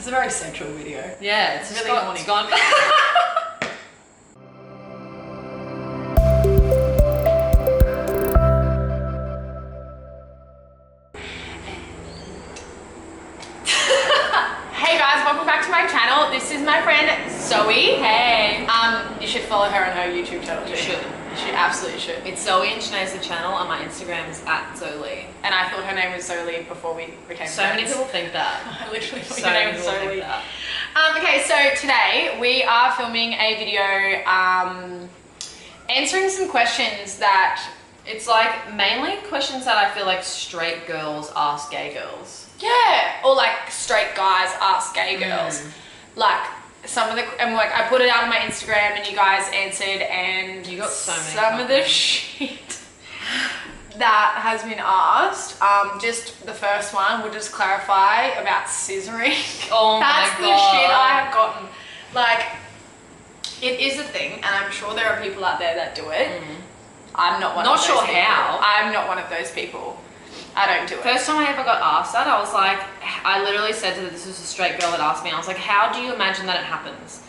It's a very sexual video. Yeah, it's really horny. It's gone. Hey guys, welcome back to my channel. This is my friend Zoe. Hey. You should follow her on her YouTube channel too. You should. You should, absolutely should. It's Zoe and I the channel, and my Instagram is @Zoe. And I thought her name was Zoe before we became So friends. many people think that. I literally thought So your name many was people Zoe. think that. Okay, so today we are filming a video answering some questions that, It's like mainly questions that I feel like straight girls ask gay girls. yeah, or like straight guys ask gay girls. Like some of the, and like I put it out on my Instagram and you guys answered, and You got so many some of the shit that has been asked. Just the first one, we'll just clarify about scissoring. Oh my That's the God. shit I have gotten. Like, it is a thing, and I'm sure there are people out there that do it. I'm not one of those Not sure people. how. I'm not one of those people. I don't do it. First time I ever got asked that, I was like, I literally said to her, this was a straight girl that asked me, I was like, how do you imagine that it happens?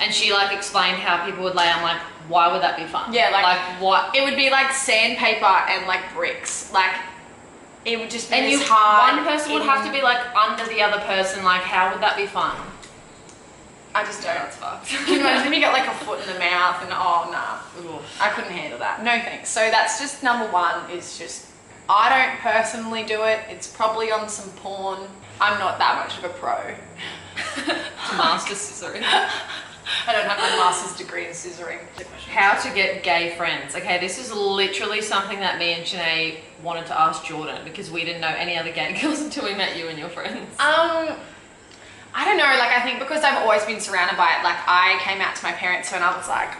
And she like explained how people would lay. I'm like, why would that be fun? Yeah, like what? It would be like sandpaper and like bricks. Like, it would just be And this hard. one person would have to be like under the other person. Like, how would that be fun? I just don't. That's fucked. Can you imagine if you got like a foot in the mouth and oh nah. I couldn't handle that. No thanks. So that's just number one, is just, I don't personally do it. It's probably on some porn. I'm not that much of a pro. Master scissoring. I don't have my master's degree in scissoring. How to get gay friends. Okay, this is literally something that me and Sinead wanted to ask Jordan, because we didn't know any other gay girls until we met you and your friends. I don't know, like I think because I've always been surrounded by it. Like I came out to my parents when I was like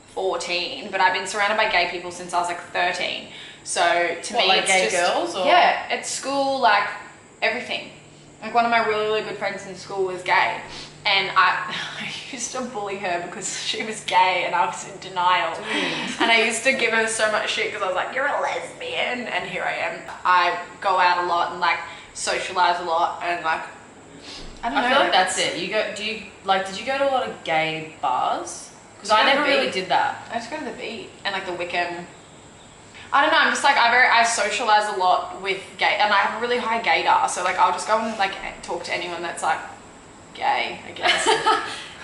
14, but I've been surrounded by gay people since I was like 13. So to me, like it's gay just, girls, or? Yeah, at school, like everything. Like one of my really, really good friends in school was gay, and I used to bully her because she was gay and I was in denial. And I used to give her so much shit because I was like, you're a lesbian, and here I am. I go out a lot and like socialize a lot, and like I don't know. I feel like that's it. You go. Did you go to a lot of gay bars? Because I never really did that. I just go to the beat and like the Wickham. I don't know, I'm just like, I socialize a lot with gay, and I have a really high gaydar, so like I'll just go and like talk to anyone that's like gay, I guess.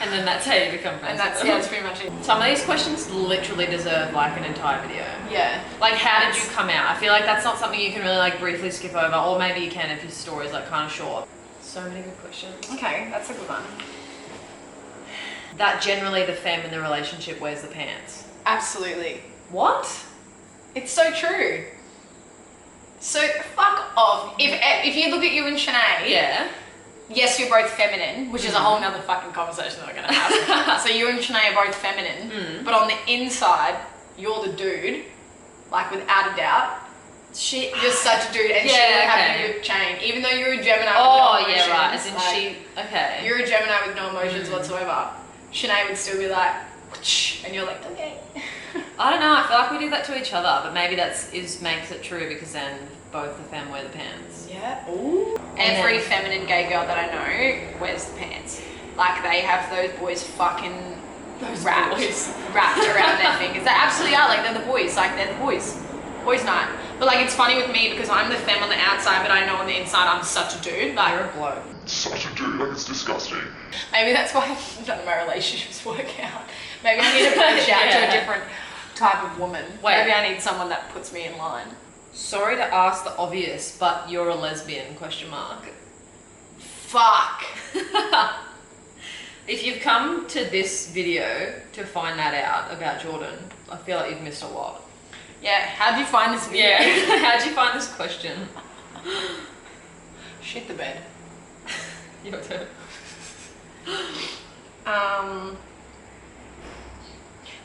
And then that's how you become friends. And that's, with yeah, them. that's pretty much it. Some of these questions literally deserve like an entire video. Yeah. Like, how did you come out? I feel like that's not something you can really like briefly skip over, or maybe you can if your story's like kind of short. So many good questions. Okay, that's a good one. That generally the femme in the relationship wears the pants. Absolutely. What? It's so true. So fuck off. If you look at you and Sinead, Yeah. yes, you're both feminine, which is a whole nother fucking conversation that we're gonna have. So you and Sinead are both feminine, but on the inside, you're the dude, like without a doubt. You're such a dude, and she would have to do a chain, even though you're a Gemini with no emotions. Yeah, right. As in like, okay. You're a Gemini with no emotions whatsoever. Sinead would still be like, whoosh, and you're like, okay. I don't know. I feel like we do that to each other, but maybe makes it true, because then both the femme wear the pants. Yeah. Ooh. Every feminine gay girl that I know wears the pants. Like they have those boys fucking wrapped around their fingers. They absolutely are. Like they're the boys. Like they're the boys. Boys night. But like it's funny with me because I'm the femme on the outside, but I know on the inside I'm such a dude. Like you're a bloke. Such a dude, like it's disgusting. Maybe that's why none of my relationships work out. Maybe I need to branch out to a different type of woman. Wait. Maybe I need someone that puts me in line. Sorry to ask the obvious, but you're a lesbian? Fuck. If you've come to this video to find that out about Jordan, I feel like you've missed a lot. Yeah, how'd you find this video? Yeah, how'd you find this question? Shit the bed. Your turn.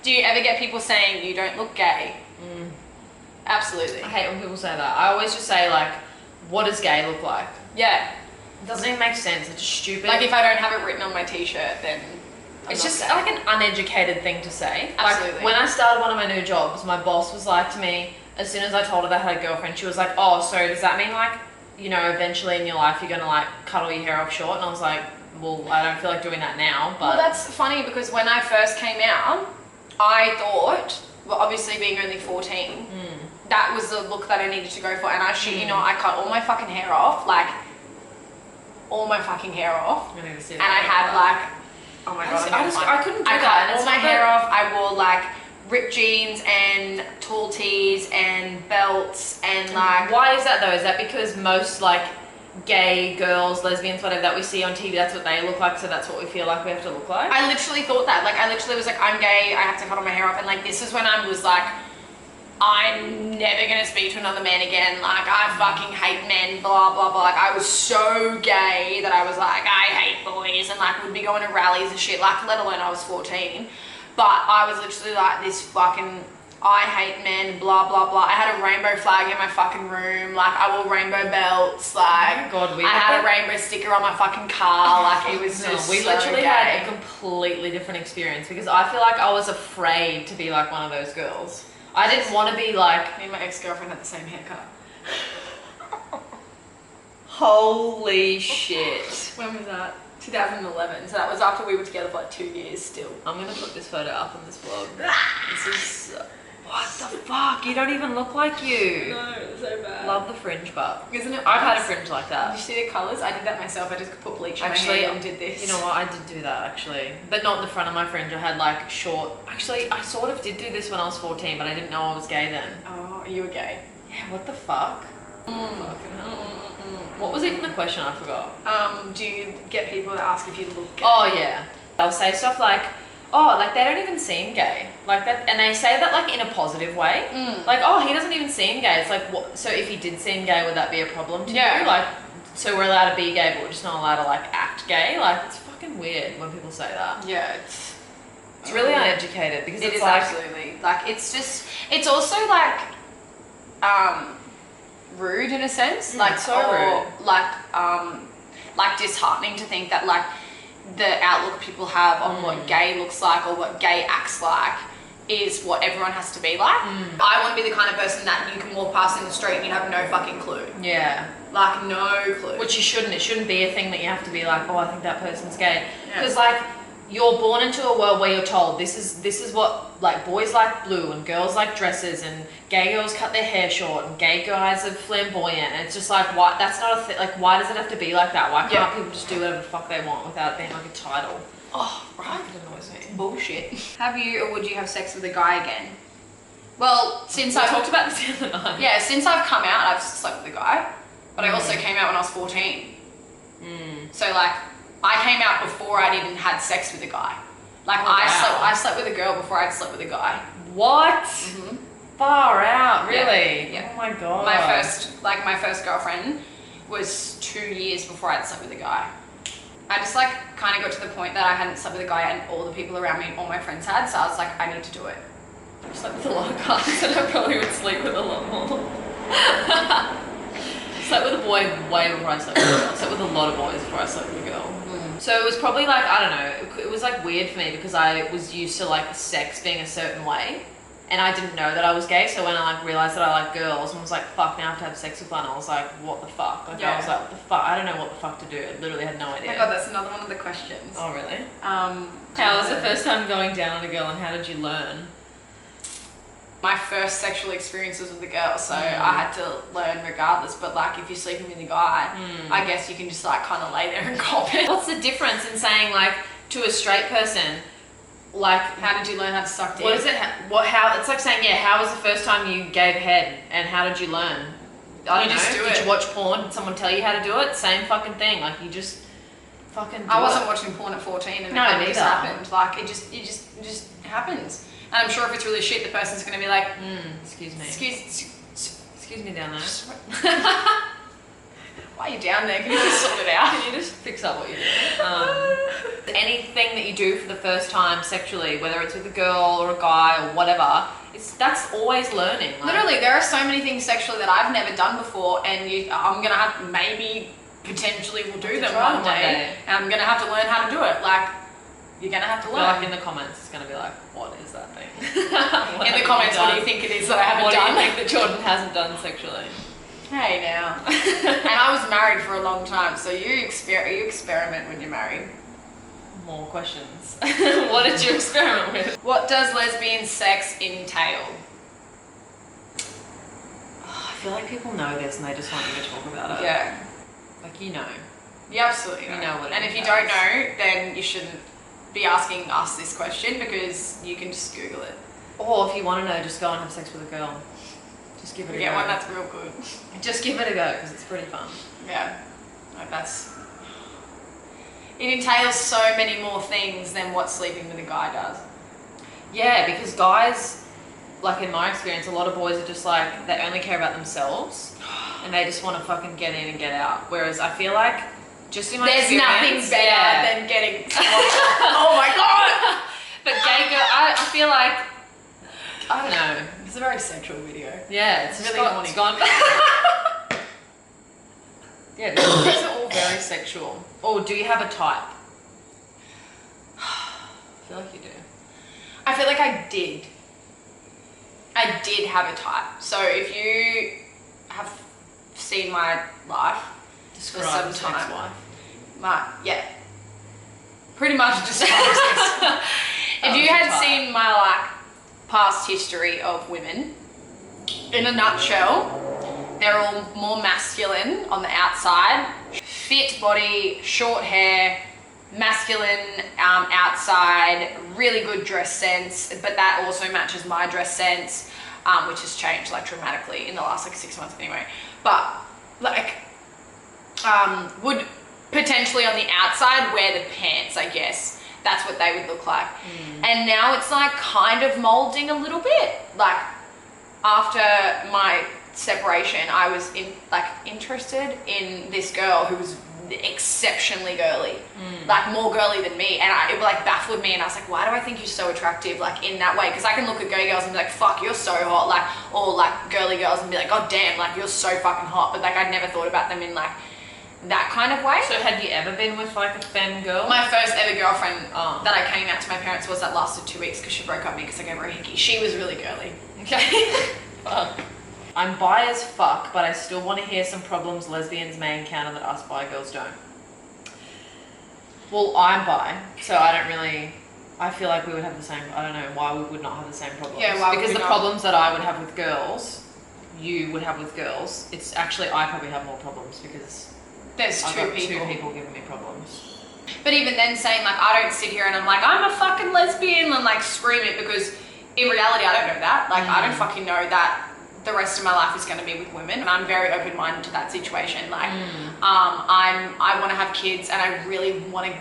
Do you ever get people saying you don't look gay? Absolutely. I hate when people say that. I always just say like, what does gay look like? Yeah. It doesn't even make sense. It's just stupid. Like if I don't have it written on my t-shirt, then it's just like an uneducated thing to say. Absolutely. Like when I started one of my new jobs, my boss was like to me, as soon as I told her that I had a girlfriend, she was like, oh, so does that mean like, you know, eventually in your life you're gonna like cut all your hair off short? And I was like, well, I don't feel like doing that now, but... Well, that's funny because when I first came out, I thought, well, obviously being only 14, that was the look that I needed to go for. And I shit, you know, I cut all my fucking hair off, like, all my fucking hair off. I need to see And I had like, oh my god, I couldn't do I that. cut all my hair off. I wore like ripped jeans and tall tees and belts and like. Why is that though? Is that because most like gay girls, lesbians, whatever that we see on TV, that's what they look like, so that's what we feel like we have to look like? I literally thought that. Like I literally was like, I'm gay, I have to cut all my hair off, and like this is when I was like, I'm never gonna speak to another man again. Like I fucking hate men, blah blah blah. Like I was so gay that I was like, I hate boys, and like would be going to rallies and shit. Like let alone I was 14, but I was literally like this fucking I hate men, blah blah blah. I had a rainbow flag in my fucking room. Like I wore rainbow belts. Like oh my god, I had a rainbow sticker on my fucking car. Like it was just we so literally gay. had a completely different experience because I feel like I was afraid to be like one of those girls. I didn't want to be like... Me and my ex-girlfriend had the same haircut. Holy shit. When was that? 2011. So that was after we were together for like 2 years still. I'm going to put this photo up on this vlog. This is... what the fuck? You don't even look like you. No, it's so bad. Love the fringe, but... Isn't it? I've had a fringe like Did that. you see the colours? I did that myself. I just put bleach in my hair and did this. You know what? I did do that actually. But not in the front of my fringe. I had like short... Actually, I sort of did do this when I was 14, but I didn't know I was gay then. Oh, you were gay. Yeah, what the fuck? Fucking hell. What was even the question? I forgot. Do you get people that ask if you look gay? Oh yeah. They'll say stuff like, oh, like they don't even seem gay. Like that, and they say that like in a positive way. Like, oh, he doesn't even seem gay. It's like, what? So if he did seem gay, would that be a problem to you? Like, so we're allowed to be gay, but we're just not allowed to like act gay? Like, it's fucking weird when people say that. Yeah, it's really uneducated because it it's is like, absolutely. Like, it's just, it's also like, rude in a sense. Like, so rude. Like disheartening to think that like the outlook people have on what gay looks like or what gay acts like is what everyone has to be like. I want to be the kind of person that you can walk past in the street and you have no fucking clue. Yeah. Like no clue. Which you shouldn't. It shouldn't be a thing that you have to be like, oh, I think that person's gay. Because like you're born into a world where you're told this is what like boys like blue and girls like dresses and gay girls cut their hair short and gay guys are flamboyant, and it's just like, why? That's not a thing. Like, why does it have to be like that? Why can't people just do whatever the fuck they want without it being like a title? Oh, right. It annoys me. Bullshit. Have you or would you have sex with a guy again? Well, since I I talked about this the other night. Yeah, since I've come out, I've slept with a guy, but I also came out when I was 14. So like, I came out before I'd even had sex with a guy. Like I slept with a girl before I'd slept with a guy. What? Far out, really? Yeah. Oh my god. My first girlfriend was 2 years before I'd slept with a guy. I just like kind of got to the point that I hadn't slept with a guy and all the people around me, all my friends had, so I was like, I need to do it. I've slept with a lot of guys and I probably would sleep with a lot more. Slept with a boy way before I slept with a girl. Slept with a lot of boys before I slept with a girl. So it was probably like, I don't know, it was like weird for me because I was used to like sex being a certain way and I didn't know that I was gay. So when I like realized that I like girls and was like, fuck, now I have to have sex with one, I was like, what the fuck? Like I was like, what the fuck? I don't know what the fuck to do. I literally had no idea. Oh my god, that's another one of the questions. Oh really? How was the first time going down on a girl and how did you learn? My first sexual experience was with a girl, so I had to learn regardless. But like, if you're sleeping with a guy, I guess you can just like kind of lay there and cop it. What's the difference in saying like to a straight person, like, how did you learn how to suck dick? What is it? How? It's like saying, yeah, how was the first time you gave head, and how did you learn? I don't know. Just do did it. you watch porn? Did someone tell you how to do it? Same fucking thing. Like you just fucking. I wasn't watching porn at 14, and it just happened. Like it just happens. And I'm sure if it's really shit, the person's going to be like, excuse me. Excuse me down there. Why are you down there? Can you just sort it out? Can you just fix up what you're doing? Anything that you do for the first time sexually, whether it's with a girl or a guy or whatever, that's always learning. Like, literally, there are so many things sexually that I've never done before, and I'm going to have potentially will do them one day, and I'm going to have to learn how to do it. Like, you're going to have to learn. Like in the comments, it's going to be like, what is that thing? In the comments, what do you think it is that I haven't done? What do you think that Jordan hasn't done sexually? Hey now. And I was married for a long time, so you experiment when you're married. More questions. What did you experiment with? What does lesbian sex entail? Oh, I feel like people know this and they just want you to talk about it. Yeah. Like, you know. You absolutely know. You know what it and if you entails. don't know, then you shouldn't be asking us this question because you can just Google it. Or if you want to know, just go and have sex with a girl. Just give it a Get go. one that's real good. Just give it a go because it's pretty fun. Yeah. Like it entails so many more things than what sleeping with a guy does. Yeah, because guys, like in my experience, a lot of boys are just like, they only care about themselves and they just want to fucking get in and get out. Whereas I feel like, just in my There's experience, nothing better than getting oh my god! But gay girl, I feel like, I don't know. It's a very sexual video. Yeah, it's Really really horny. it's gone. Yeah, these are all very sexual. Or do you have a type? I feel like you do. I feel like I did. I did have a type. So if you have seen my life Describe for some the sex time, life. yeah, pretty much describes this. If you had seen my past history of women, in a nutshell, they're all more masculine on the outside, fit body, short hair, masculine outside, really good dress sense, but that also matches my dress sense, which has changed like dramatically in the last like 6 months anyway. But like, would potentially on the outside wear the pants, I guess. That's what they would look like. And now it's like kind of molding a little bit. Like after my separation, I was interested in this girl who was exceptionally girly, like more girly than me, and it like baffled me, and I was like, why do I think you're so attractive like in that way? Because I can look at gay girls and be like, fuck, you're so hot, like, or like girly girls and be like, god damn, like you're so fucking hot, but like I'd never thought about them in like that kind of way. So had you ever been with like a femme girl? My first ever girlfriend that I came out to my parents that lasted 2 weeks because she broke up with me because I gave her a hickey. She was really girly. Okay. Fuck. I'm bi as fuck, but I still want to hear some problems lesbians may encounter that us bi girls don't. Well, I'm bi, so I feel like we would have the same, I don't know why we would not have the same problems. Yeah, why would because we the not? problems that I would have with girls, you would have with girls, it's actually, I probably have more problems because There's I've two got people. 2 people giving me problems. But even then saying like, I don't sit here and I'm like, I'm a fucking lesbian and like scream it, because in reality I don't know that. Like I don't fucking know that the rest of my life is going to be with women, and I'm very open-minded to that situation. Like I want to have kids and I really want to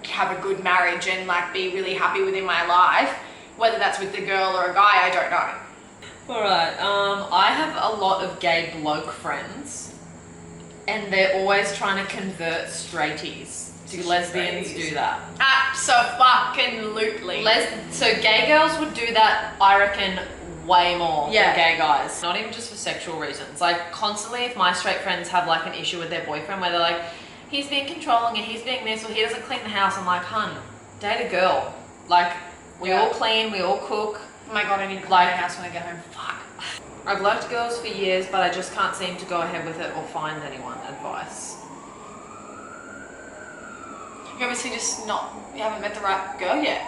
have a good marriage and like be really happy within my life. Whether that's with a girl or a guy, I don't know. Alright, I have a lot of gay bloke friends and they're always trying to convert straighties. Do lesbians do that? Abso-fucking-lutely. So gay girls would do that, I reckon, way more Yeah. than gay guys. Not even just for sexual reasons. Like constantly, if my straight friends have like an issue with their boyfriend where they're like, he's being controlling and he's being this or he doesn't clean the house, I'm like, hun, date a girl. Like we all clean, we all cook. Oh my god, I need to clean Like- my house when I get home. Fuck. I've liked girls for years, but I just can't seem to go ahead with it or find anyone advice. You obviously you haven't met the right girl yet.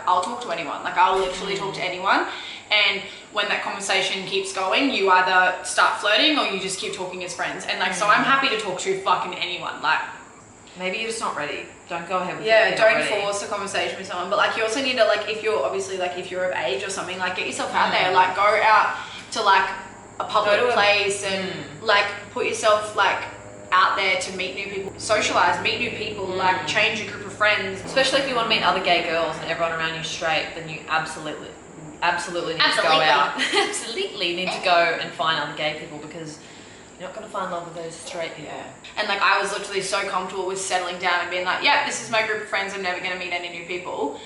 I'll talk to anyone. Like I'll literally talk to anyone, and when that conversation keeps going, you either start flirting or you just keep talking as friends. And like, so I'm happy to talk to fucking anyone. Like, Maybe you're just not ready. Don't go ahead with it. yeah, if you're don't not ready. force a conversation with someone. But like, you also need to like, if you're obviously like, if you're of age or something, like get yourself out there. Like go out to like a public Go to a- place and like put yourself like out there to meet new people, socialize, meet new people, like change your group of friends. Especially if you want to meet other gay girls and everyone around you straight, then you absolutely need to go Absolutely. out. Absolutely need to go and find other gay people because you're not going to find love with those straight people. And like I was literally so comfortable with settling down and being like, yeah, this is my group of friends, I'm never going to meet any new people.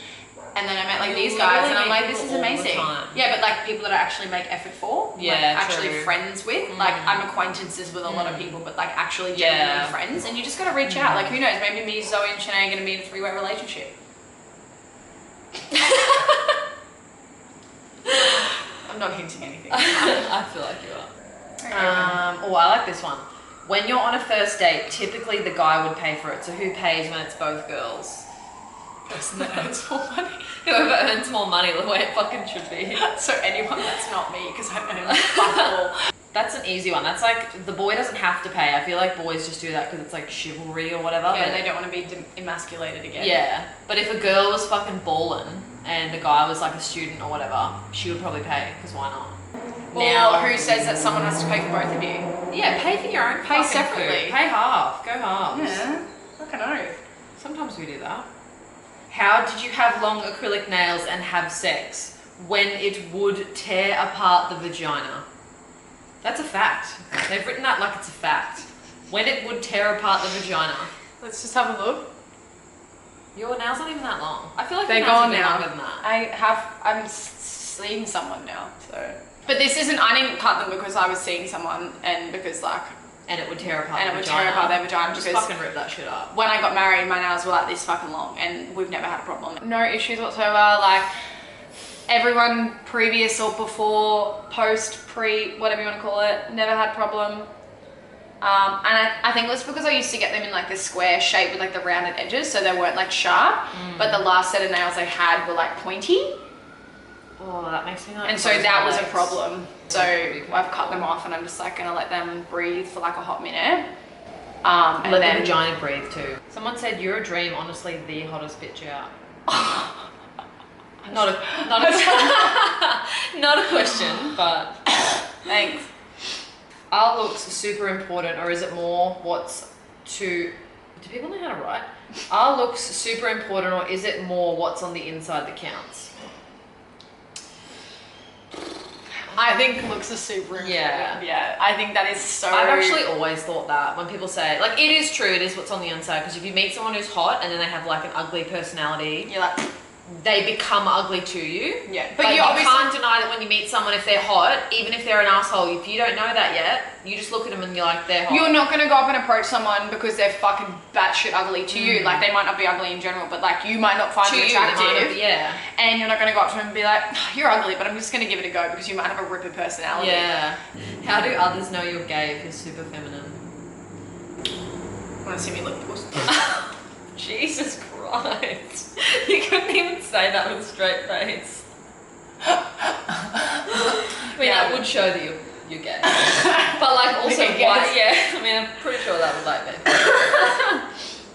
And then I met like You these guys and literally I'm like, meet this is people all the amazing. time. Yeah, but like people that I actually make effort for, like Yeah, actually true. friends with. Like I'm acquaintances with a lot of people, but like actually genuinely Yeah. friends. And you just got to reach out. Like who knows, maybe me, Zoe and Shanae are going to be in a 3-way relationship. I'm not hinting anything. I feel like you are. Oh, I like this one. When you're on a first date, typically the guy would pay for it. So who pays when it's both girls? Person that earns more money. Whoever earns more money, the way it fucking should be. So anyone that's not me, because I earn fuck all. That's an easy one. That's like, the boy doesn't have to pay. I feel like boys just do that because it's like chivalry or whatever. Yeah, but they don't want to be emasculated again. Yeah, but if a girl was fucking balling and the guy was like a student or whatever, she would probably pay, because why not? Now, who says that someone has to pay for both of you? Yeah, pay for your own. Pay separately. Food. Pay half. Go halves. Yeah, fucking oath. Sometimes we do that. How did you have long acrylic nails and have sex when it would tear apart the vagina? That's a fact. They've written that like it's a fact. When it would tear apart the vagina. Let's just have a look. Your nails aren't even that long. I feel like They're your nails gone are now. longer than that. I'm seeing someone now, so. But this isn't, I didn't cut them because I was seeing someone and because like. And it would tear apart and the it would vagina. tear apart their vagina Just because fucking rip that shit up. when I got married, my nails were like this fucking long and we've never had a problem. No issues whatsoever. Like everyone previous or before, post, pre, whatever you want to call it, never had a problem. And I think it was because I used to get them in like this square shape with like the rounded edges, so they weren't like sharp. But the last set of nails I had were like pointy. Oh, that makes me like. And so that was a problem. So I've cut them off and I'm just like gonna let them breathe for like a hot minute. And let then the vagina breathe too. Someone said you're a dream, honestly the hottest bitch out. not a question, but thanks. Are looks super important, or is it more what's to? Do people know how to write? Are looks super important, or is it more what's on the inside that counts? I think looks are super important. Yeah, I think that is so. I've actually always thought that when people say, like, it is true, it is what's on the inside, because if you meet someone who's hot and then they have like an ugly personality, you're like, they become ugly to you. Yeah, but you can't deny that when you meet someone, if they're hot, even if they're an asshole, if you don't know that yet, you just look at them and you're like, they're hot. You're not gonna go up and approach someone because they're fucking batshit ugly to you. Like, they might not be ugly in general, but like you might not find them attractive. Yeah. And you're not gonna go up to them and be like, oh, you're ugly, but I'm just gonna give it a go because you might have a ripper personality. Yeah. How do others know you're gay if you're super feminine? Wanna see me lick puss? Jesus Christ. You couldn't even say that with a straight face. I mean, that would show that you're gay. But like also why, yeah, I mean, I'm pretty sure that would like me.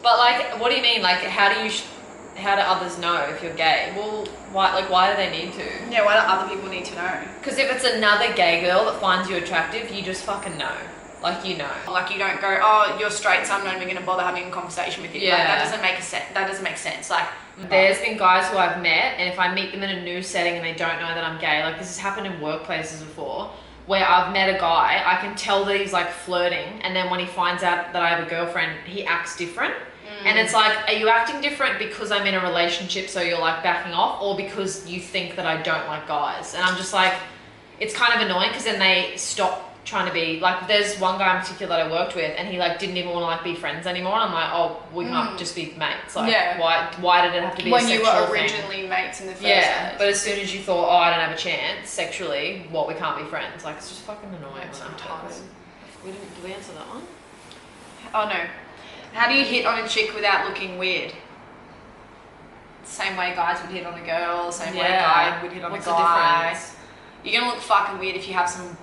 But like, what do you mean? Like, how do others know if you're gay? Well, why do they need to? Yeah, why do other people need to know? Because if it's another gay girl that finds you attractive, you just fucking know. Like, you know. Like, you don't go, oh, you're straight, so I'm not even going to bother having a conversation with you. Yeah. Like, that doesn't make sense. Like, there's been guys who I've met, and if I meet them in a new setting and they don't know that I'm gay, like this has happened in workplaces before, where I've met a guy, I can tell that he's like flirting, and then when he finds out that I have a girlfriend, he acts different. And it's like, are you acting different because I'm in a relationship, so you're like backing off, or because you think that I don't like guys? And I'm just like, it's kind of annoying because then they stop trying to be like, there's one guy in particular that I worked with and he like didn't even want to like be friends anymore, and I'm like, oh, we can't just be mates. Like, why did it have to be when a you sexual were thing? originally mates in the first Yeah, place. but as soon as you thought, oh, I don't have a chance sexually, we can't be friends. Like, it's just fucking annoying. It's when that happens. Did we answer that one? Oh no. How do you hit on a chick without looking weird? Same way guys would hit on a girl, same way a guy would hit on a guy. What's the difference? You're gonna look fucking weird if you have some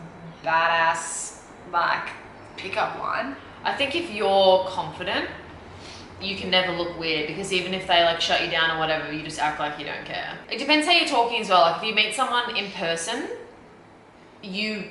badass like pickup line. I think if you're confident, you can never look weird, because even if they like shut you down or whatever, you just act like you don't care. It depends how you're talking as well. Like, if you meet someone in person, you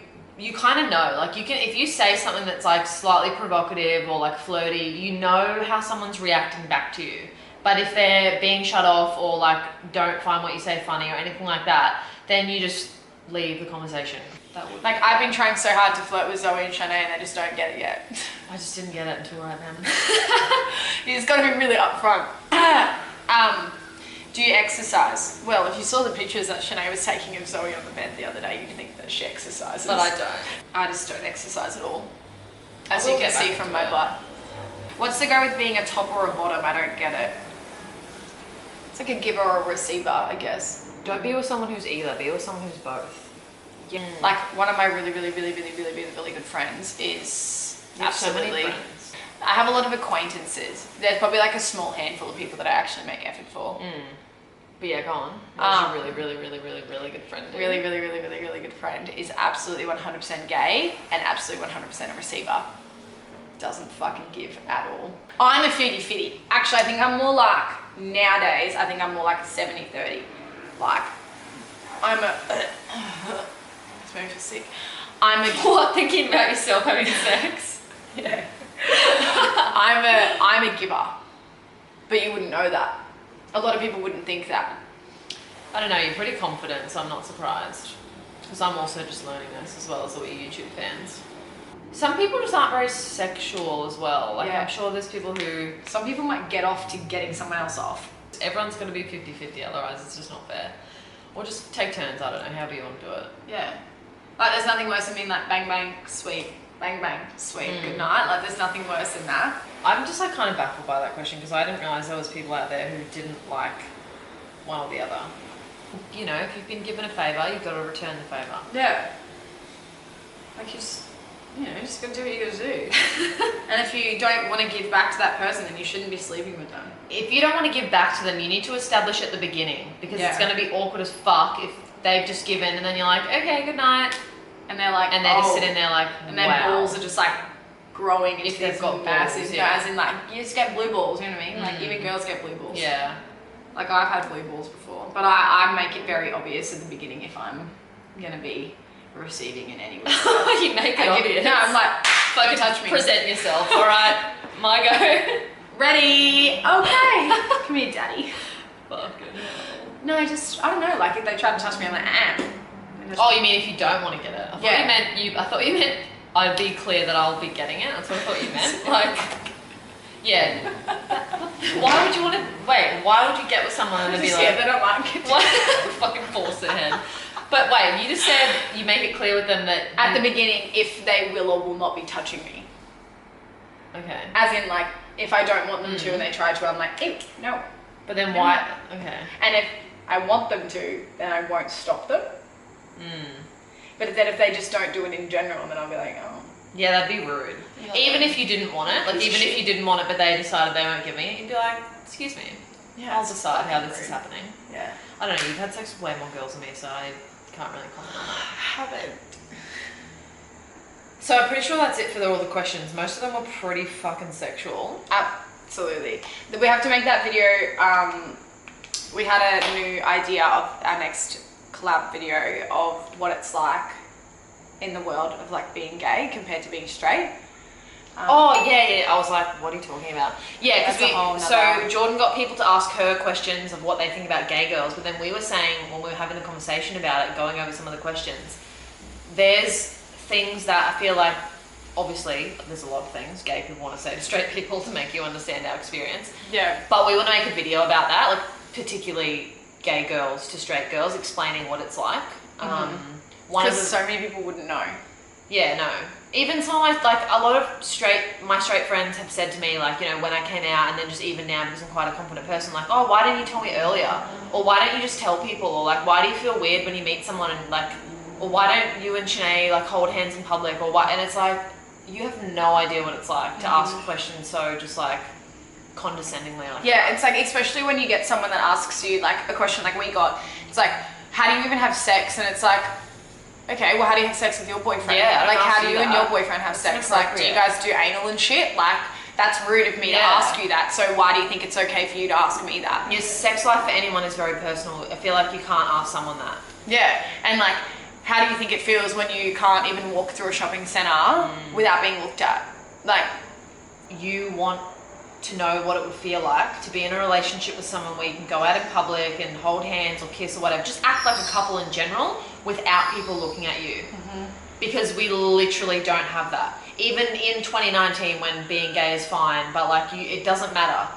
kind of know, like, you can, if you say something that's like slightly provocative or like flirty, you know how someone's reacting back to you. But if they're being shut off or like don't find what you say funny or anything like that, then you just leave the conversation. That would, like, I've been trying so hard to flirt with Zoe and Shanae and they just don't get it yet. I just didn't get it until right now. You just gotta be really upfront. Do you exercise? Well, if you saw the pictures that Shanae was taking of Zoe on the bed the other day, you'd think that she exercises. But I don't. I just don't exercise at all. As you can see from my butt. What's the go with being a top or a bottom? I don't get it. It's like a giver or a receiver, I guess. Don't be with someone who's either, be with someone who's both. Yeah. Like one of my really good friends is You have so many absolutely. friends. I have a lot of acquaintances. There's probably like a small handful of people that I actually make effort for. But yeah, go on. What's your really good friend do? Really good friend is absolutely 100% gay and absolutely 100% a receiver. Doesn't fucking give at all. I'm a 50-50. Actually, I think I'm more like, nowadays, I think I'm more like a 70-30. Like, I'm a... This makes me sick. I'm a... What? Thinking about yourself having sex? Yeah. I'm a giver. But you wouldn't know that. A lot of people wouldn't think that. I don't know, you're pretty confident, so I'm not surprised. Because I'm also just learning this as well as all your YouTube fans. Some people just aren't very sexual as well. Like, I'm sure there's people who... Some people might get off to getting someone else off. Everyone's going to be 50-50, otherwise it's just not fair. Or just take turns, I don't know, however you want to do it. Yeah. Like, there's nothing worse than being like, bang, bang, sweet, good night. Like, there's nothing worse than that. I'm just like kind of baffled by that question because I didn't realise there was people out there who didn't like one or the other. You know, if you've been given a favour, you've got to return the favour. Yeah. Like, you just gotta do what you gotta do. And if you don't want to give back to that person, then you shouldn't be sleeping with them. If you don't want to give back to them, you need to establish at the beginning because it's going to be awkward as fuck if they've just given and then you're like, okay, good night. And they're like, and they're just sitting there like, and their balls are just like growing into if they've these got massive, balls, yeah. As in like, you just get blue balls, you know what I mean? Like, even girls get blue balls. Yeah. Like, I've had blue balls before, but I make it very obvious at the beginning if I'm gonna be receiving in any way. You make it obvious. No, I'm like, fucking touch me. Present yourself. All right, my go. Ready? Okay. Come here, daddy. Fucking hell. No, I don't know. Like, if they try to touch me, I'm like, Oh, you mean if you don't want to get it? I thought you meant I'd be clear that I'll be getting it. That's what I thought you meant. Like, yeah. Why would you want to? Wait, why would you get with someone and then be like? Yeah, they don't like it. What? Fucking force their hand. But wait, you just said you make it clear with them that at the beginning, if they will or will not be touching me. Okay. As in, like, if I don't want them to and they try to, I'm like, ew, no. But then why? Okay. And if I want them to, then I won't stop them. But then if they just don't do it in general, then I'll be like, oh. Yeah, that'd be rude. Yeah. Even if you didn't want it, like even if you didn't want it, but they decided they weren't giving it, you'd be like, excuse me. Yeah. I'll decide how this is happening. Yeah. I don't know. You've had sex with way more girls than me, so I can't really comment on that. I haven't. So I'm pretty sure that's it for all the questions. Most of them were pretty fucking sexual. Absolutely. We have to make that video. We had a new idea of our next collab video of what it's like in the world of like being gay compared to being straight. Yeah. I was like, what are you talking about? Yeah, because so Jordan got people to ask her questions of what they think about gay girls, but then we were saying when we were having the conversation about it, going over some of the questions, there's things that I feel like, obviously, there's a lot of things gay people want to say to straight people to make you understand our experience. Yeah. But we want to make a video about that, like particularly gay girls to straight girls, explaining what it's like. Because so many people wouldn't know. Yeah, no. Even some of my, like, a lot of my straight friends have said to me, like, you know, when I came out and then just even now because I'm quite a confident person, like, oh, why didn't you tell me earlier? Or why don't you just tell people? Or like, why do you feel weird when you meet someone and like, or why don't you and Sinead like hold hands in public? Or why? And it's like, you have no idea what it's like to ask questions so just like condescendingly. Like yeah, it's like, especially when you get someone that asks you like a question like we got, it's like, how do you even have sex? And it's like, okay, well, how do you have sex with your boyfriend? Yeah, like, how do you and your boyfriend have sex? Like, do you guys do anal and shit? Like, that's rude of me to ask you that. So why do you think it's okay for you to ask me that? Your sex life for anyone is very personal. I feel like you can't ask someone that. Yeah, and like, how do you think it feels when you can't even walk through a shopping centre without being looked at? Like, you want to know what it would feel like to be in a relationship with someone where you can go out in public and hold hands or kiss or whatever. Just act like a couple in general without people looking at you. Because we literally don't have that. Even in 2019 when being gay is fine, but like it doesn't matter.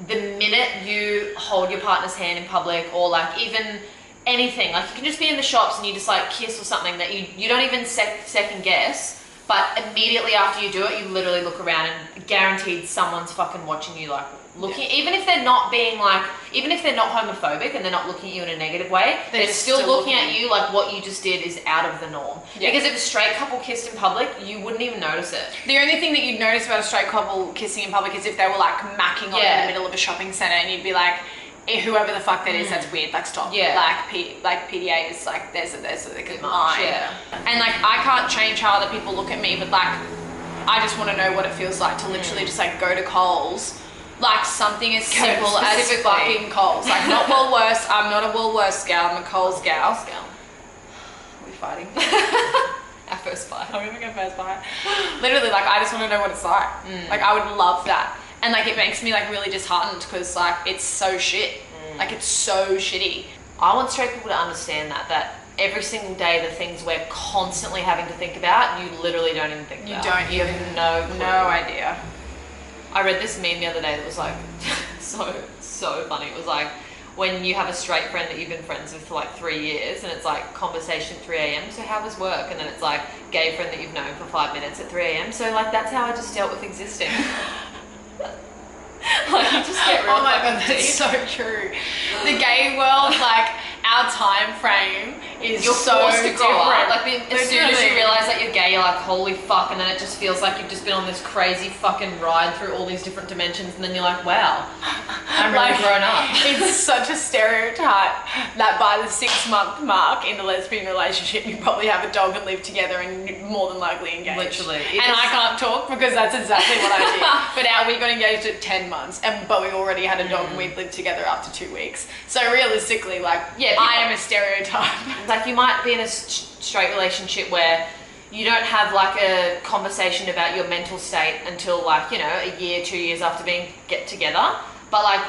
The minute you hold your partner's hand in public or like even anything, like you can just be in the shops and you just like kiss or something that you don't even second guess, but immediately after you do it, you literally look around and guaranteed someone's fucking watching you like, looking, even if they're not being like, even if they're not homophobic and they're not looking at you in a negative way, they're still looking at you like what you just did is out of the norm. Yeah. Because if a straight couple kissed in public, you wouldn't even notice it. The only thing that you'd notice about a straight couple kissing in public is if they were like macking on in the middle of a shopping centre, and you'd be like, whoever the fuck that is, that's weird, like stop. Yeah. Like PDA is like, there's a line. Yeah. And like, I can't change how other people look at me, but like, I just want to know what it feels like to literally just like go to Coles, like something as simple as fucking Coles. Like not Woolworths, I'm not a Woolworths gal, I'm a Coles gal. Are we fighting? Our first fight. I'm gonna go first fight. Literally, like I just want to know what it's like. Like I would love that. And like it makes me like really disheartened because like it's so shit. Like it's so shitty. I want straight people to understand that every single day the things we're constantly having to think about, you literally don't even think about. You have no idea. I read this meme the other day that was like so funny. It was like when you have a straight friend that you've been friends with for like 3 years, and it's like conversation at 3 a.m. So how was work? And then it's like gay friend that you've known for 5 minutes at 3 a.m. So like that's how I just dealt with existing. Like you just get real. Oh my god, that's so true. The gay world, like our time frame is you're so forced to grow up. Like as soon as you Literally. realize that you're gay, you're like, holy fuck, and then it just feels like you've just been on this crazy fucking ride through all these different dimensions, and then you're like, wow, I'm really grown up. It's such a stereotype that by the 6-month mark in a lesbian relationship, you probably have a dog and live together and more than likely engaged. Literally. And I can't talk because that's exactly what I did. But we got engaged at 10 months, but we already had a dog and we'd lived together after 2 weeks. So realistically, like, I am a stereotype. Like you might be in a straight relationship where you don't have like a conversation about your mental state until like, you know, a year, 2 years after being get together. But like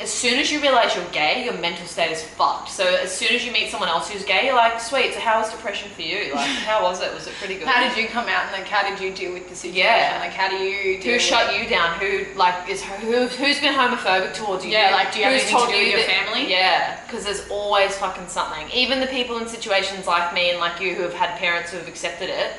as soon as you realize you're gay, your mental state is fucked. So as soon as you meet someone else who's gay, you're like, sweet, so how was depression for you? Like, how was it? Was it pretty good? How did you come out and like how did you deal with the situation? Yeah. Like how do you Who shut you down? Who like who's been homophobic towards you? Yeah, like do you have who's anything to told do you with your that- family? Yeah, because there's always fucking something. Even the people in situations like me and like you who have had parents who have accepted it,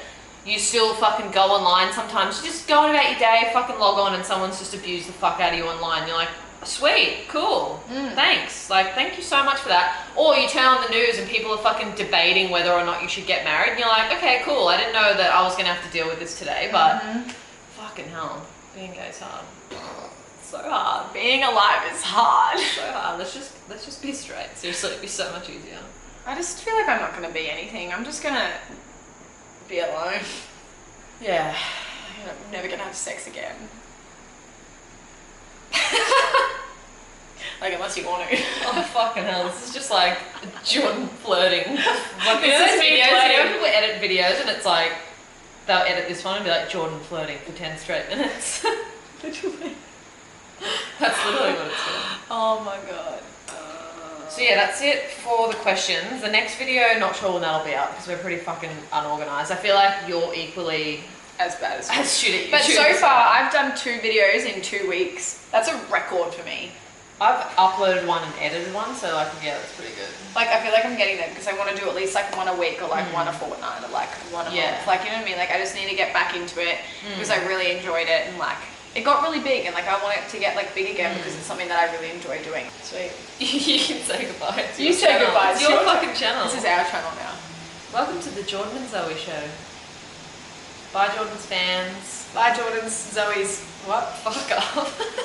you still fucking go online sometimes. You just go on about your day, fucking log on, and someone's just abused the fuck out of you online. You're like, sweet, cool, thanks. Like, thank you so much for that. Or you turn on the news and people are fucking debating whether or not you should get married, and you're like, okay, cool. I didn't know that I was gonna have to deal with this today, but fucking hell, being gay is hard. So hard. Being alive is hard. So hard. Let's just be straight. Seriously, it'd be so much easier. I just feel like I'm not gonna be anything. I'm just gonna be alone. Yeah. I'm never gonna have sex again. Like unless you want to. Oh fucking hell! This is just like Jordan flirting. Like This those is me videos. flirting. You know, people edit videos and it's like they'll edit this one and be like Jordan flirting for 10 straight minutes. Literally. That's literally what it's doing. Oh my god. So yeah, that's it for the questions. The next video, not sure when that'll be up because we're pretty fucking unorganized. I feel like you're equally As bad as as shit at YouTube. But so far, I've done 2 videos in 2 weeks. That's a record for me. I've uploaded one and edited one, so like yeah, that's pretty good. Like I feel like I'm getting there because I want to do at least like 1 a week or like 1 a fortnight or like 1 a month. Like you know what I mean? Like I just need to get back into it because I really enjoyed it and like it got really big and like I want it to get like big again because it's something that I really enjoy doing. Sweet. You can say goodbye. It's You your say channel. goodbye. It's your fucking channel. This is our channel now. Welcome to the Jordan and Zoe show. Bye Jordan's fans. Bye Jordan's, Zoe's. What? Fuck off.